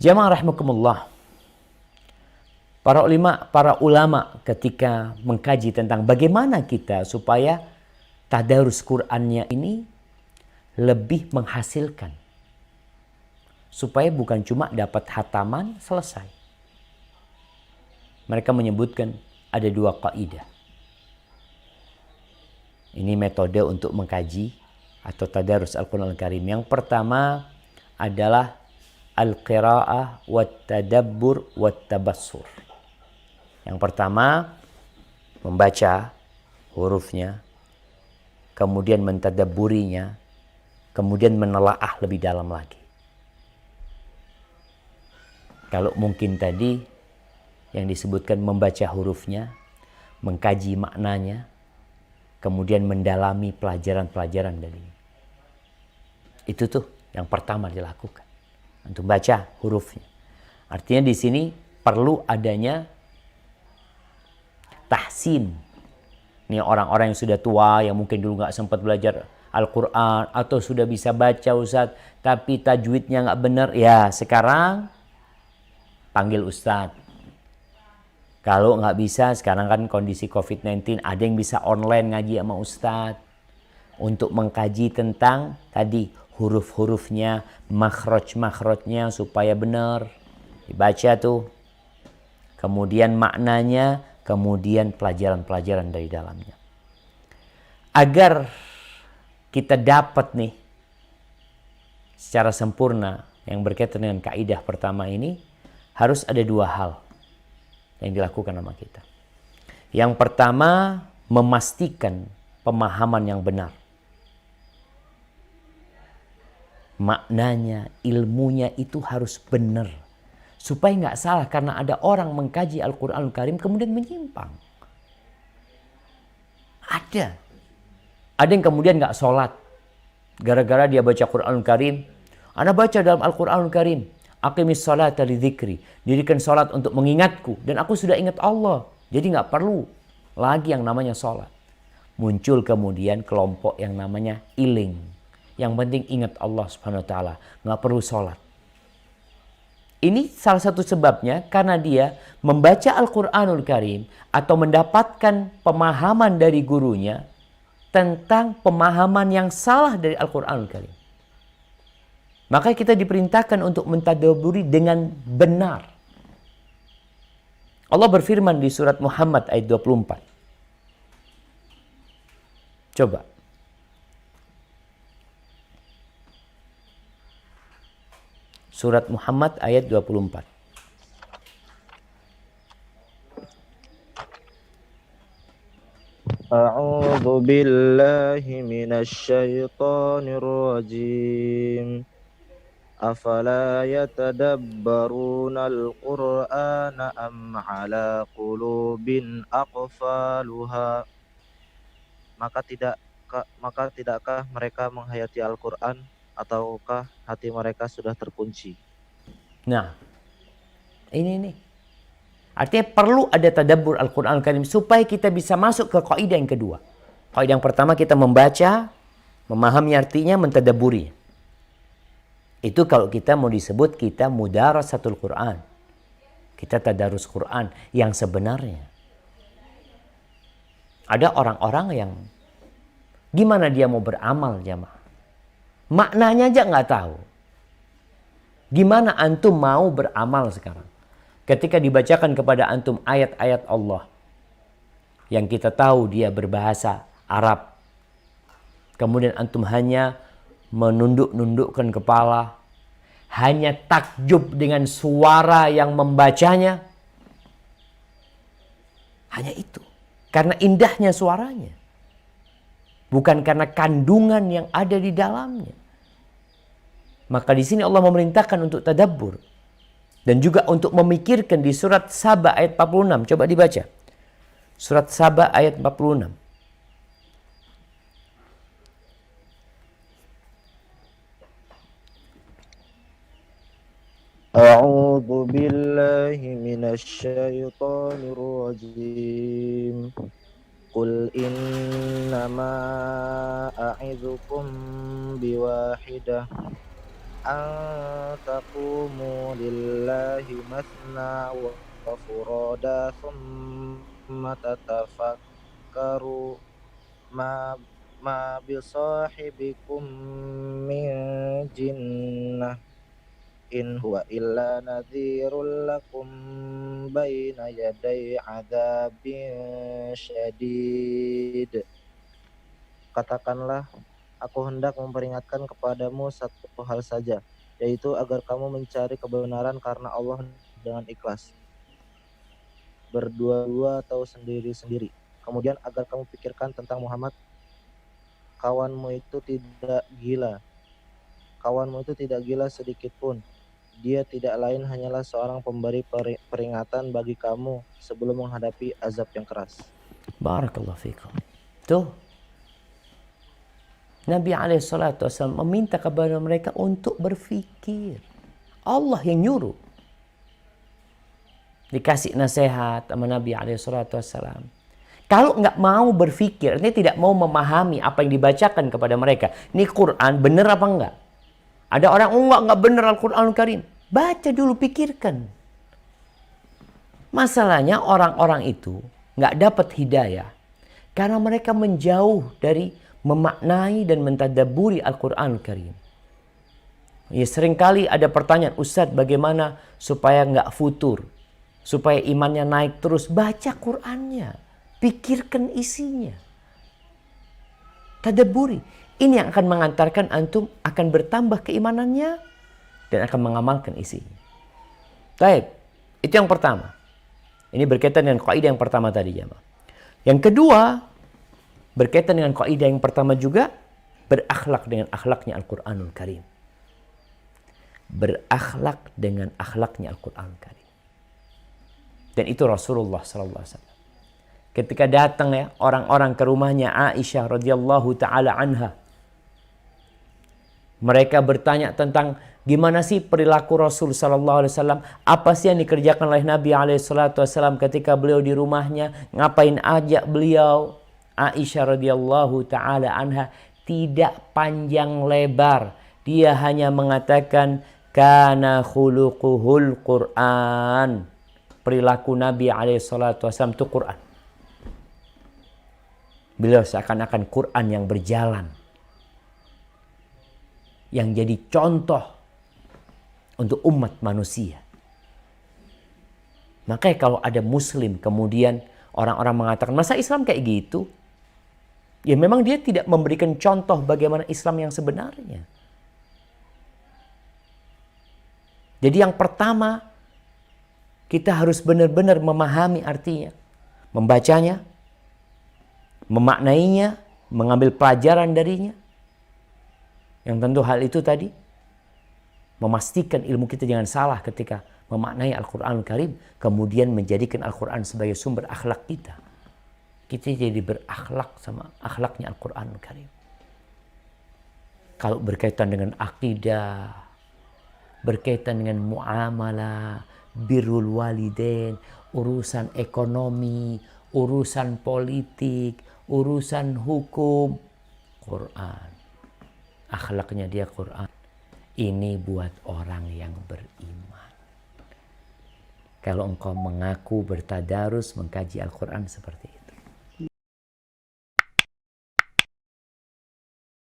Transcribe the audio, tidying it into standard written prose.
Jamaah rahimakumullah. Para ulama ketika mengkaji tentang bagaimana kita supaya tadarus Qur'annya ini lebih menghasilkan. Supaya bukan cuma dapat hataman selesai. Mereka menyebutkan ada dua kaidah. Ini metode untuk mengkaji atau tadarus Al-Quran Al-Karim. Yang pertama adalah al-qira'ah wat-tadabbur wat-tabassur. Yang pertama, membaca hurufnya, kemudian mentadabburinya, kemudian menelaah lebih dalam lagi. Kalau mungkin tadi yang disebutkan membaca hurufnya, mengkaji maknanya, kemudian mendalami pelajaran-pelajaran dari itu tuh yang pertama dilakukan untuk baca hurufnya. Artinya di sini perlu adanya tahsin. Ini orang-orang yang sudah tua, yang mungkin dulu nggak sempat belajar Al-Quran, atau sudah bisa baca Ustadz, tapi tajwidnya nggak benar. Ya, sekarang panggil Ustadz. Kalau nggak bisa, sekarang kan kondisi COVID-19, ada yang bisa online ngaji sama Ustadz. Untuk mengkaji tentang tadi huruf-hurufnya, makhraj-makhrajnya supaya benar. Dibaca tuh. Kemudian maknanya, kemudian pelajaran-pelajaran dari dalamnya. Agar kita dapat nih secara sempurna yang berkaitan dengan kaidah pertama ini, harus ada dua hal yang dilakukan sama kita. Yang pertama, memastikan pemahaman yang benar. Maknanya, ilmunya itu harus benar. Supaya nggak salah, karena ada orang mengkaji Al-Quran Al-Karim kemudian menyimpang. Ada yang kemudian nggak sholat. Gara-gara dia baca Quran Al-Karim. Ana baca dalam Al-Quran Al-Karim. Aqimis sholata li dzikri. Dirikan sholat untuk mengingatku. Dan aku sudah ingat Allah. Jadi nggak perlu lagi yang namanya sholat. Muncul kemudian kelompok yang namanya iling. Yang penting ingat Allah Subhanahu Wa Taala. Nggak perlu sholat. Ini salah satu sebabnya karena dia membaca Al-Quranul Karim atau mendapatkan pemahaman dari gurunya tentang pemahaman yang salah dari Al-Quranul Karim. Maka kita diperintahkan untuk mentadabburi dengan benar. Allah berfirman di surat Muhammad ayat 24. Coba. Surat Muhammad ayat 24. A'udzu billahi minasy syaithanir rajim. Afala yatadabbaruna al-Qur'ana am 'ala qulubin aqfaluha. Maka tidakkah mereka menghayati Al-Qur'an, ataukah hati mereka sudah terkunci? Nah, ini. Artinya perlu ada tadabbur Al-Quran Al-Karim supaya kita bisa masuk ke kaidah yang kedua. Kaidah yang pertama kita membaca, memahami artinya, mentadabburi. Itu kalau kita mau disebut kita mudarasatul Quran. Kita tadarus Quran yang sebenarnya. Ada orang-orang yang gimana dia mau beramal, jamaah? Maknanya aja nggak tahu. Gimana antum mau beramal sekarang? Ketika dibacakan kepada antum ayat-ayat Allah. Yang kita tahu dia berbahasa Arab. Kemudian antum hanya menunduk-nundukkan kepala. Hanya takjub dengan suara yang membacanya. Hanya itu. Karena indahnya suaranya. Bukan karena kandungan yang ada di dalamnya. Maka di sini Allah memerintahkan untuk tadabbur. Dan juga untuk memikirkan di surat Saba ayat 46. Coba dibaca. Surat Saba ayat 46. A'udzu billahi minasy syaithanir rajim. Qul innama a'idzukum biwahidah an taqumu lillahi masna wa furada thumma tatafakkaru ma ma bisahibikum min jinnah in huwa illa nadhirul lakum baina yaday adzabin syadid. Katakanlah, aku hendak memperingatkan kepadamu satu hal saja, yaitu agar kamu mencari kebenaran karena Allah dengan ikhlas, berdua-dua atau sendiri-sendiri. Kemudian agar kamu pikirkan tentang Muhammad, kawanmu itu tidak gila. Kawanmu itu tidak gila sedikit pun. Dia tidak lain hanyalah seorang pemberi peringatan bagi kamu sebelum menghadapi azab yang keras. Barakallahu fikum. Tuh, Nabi SAW meminta kepada mereka untuk berfikir. Allah yang nyuruh. Dikasih nasihat sama Nabi SAW. Kalau nggak mau berfikir, ini tidak mau memahami apa yang dibacakan kepada mereka. Ini Quran bener apa enggak? Ada orang, enggak bener Al-Quranul Karim. Baca dulu, pikirkan. Masalahnya orang-orang itu nggak dapat hidayah karena mereka menjauh dari memaknai dan mentadabburi Al-Quranul Karim. Ya, seringkali ada pertanyaan, Ustadz bagaimana supaya nggak futur? Supaya imannya naik terus? Baca Qurannya. Pikirkan isinya. Tadabburi. Ini yang akan mengantarkan antum akan bertambah keimanannya dan akan mengamalkan isinya. Baik, itu yang pertama. Ini berkaitan dengan kaidah yang pertama tadi, jemaah. Yang kedua, berkaitan dengan kaidah yang pertama juga, berakhlak dengan akhlaknya Al-Quranul Karim. Berakhlak dengan akhlaknya Al-Quranul Karim. Dan itu Rasulullah SAW. Ketika datang ya orang-orang ke rumahnya Aisyah radhiyallahu taala anha, mereka bertanya tentang gimana sih perilaku Rasul sallallahu alaihi wasallam, apa sih yang dikerjakan oleh Nabi alaihi salatu wasallam ketika beliau di rumahnya, ngapain aja beliau. Aisyah radhiyallahu taala anha tidak panjang lebar, dia hanya mengatakan kana khuluquhul Quran. Perilaku Nabi alaihi salatu wasallam itu Quran. Beliau seakan-akan Quran yang berjalan, yang jadi contoh untuk umat manusia. Makanya kalau ada muslim kemudian orang-orang mengatakan, masa Islam kayak gitu? Ya memang dia tidak memberikan contoh bagaimana Islam yang sebenarnya. Jadi yang pertama, kita harus benar-benar memahami artinya, membacanya, memaknainya, mengambil pelajaran darinya. Yang tentu hal itu tadi memastikan ilmu kita jangan salah ketika memaknai Al-Quranul Karim, kemudian menjadikan Al-Quran sebagai sumber akhlak kita. Kita jadi berakhlak sama akhlaknya Al-Quranul Karim. Kalau berkaitan dengan akidah, berkaitan dengan muamalah, birrul walidain, urusan ekonomi, urusan politik, urusan hukum, Quran. Akhlaknya dia Quran. Ini buat orang yang beriman. Kalau engkau mengaku bertadarus mengkaji Al-Quran seperti ini.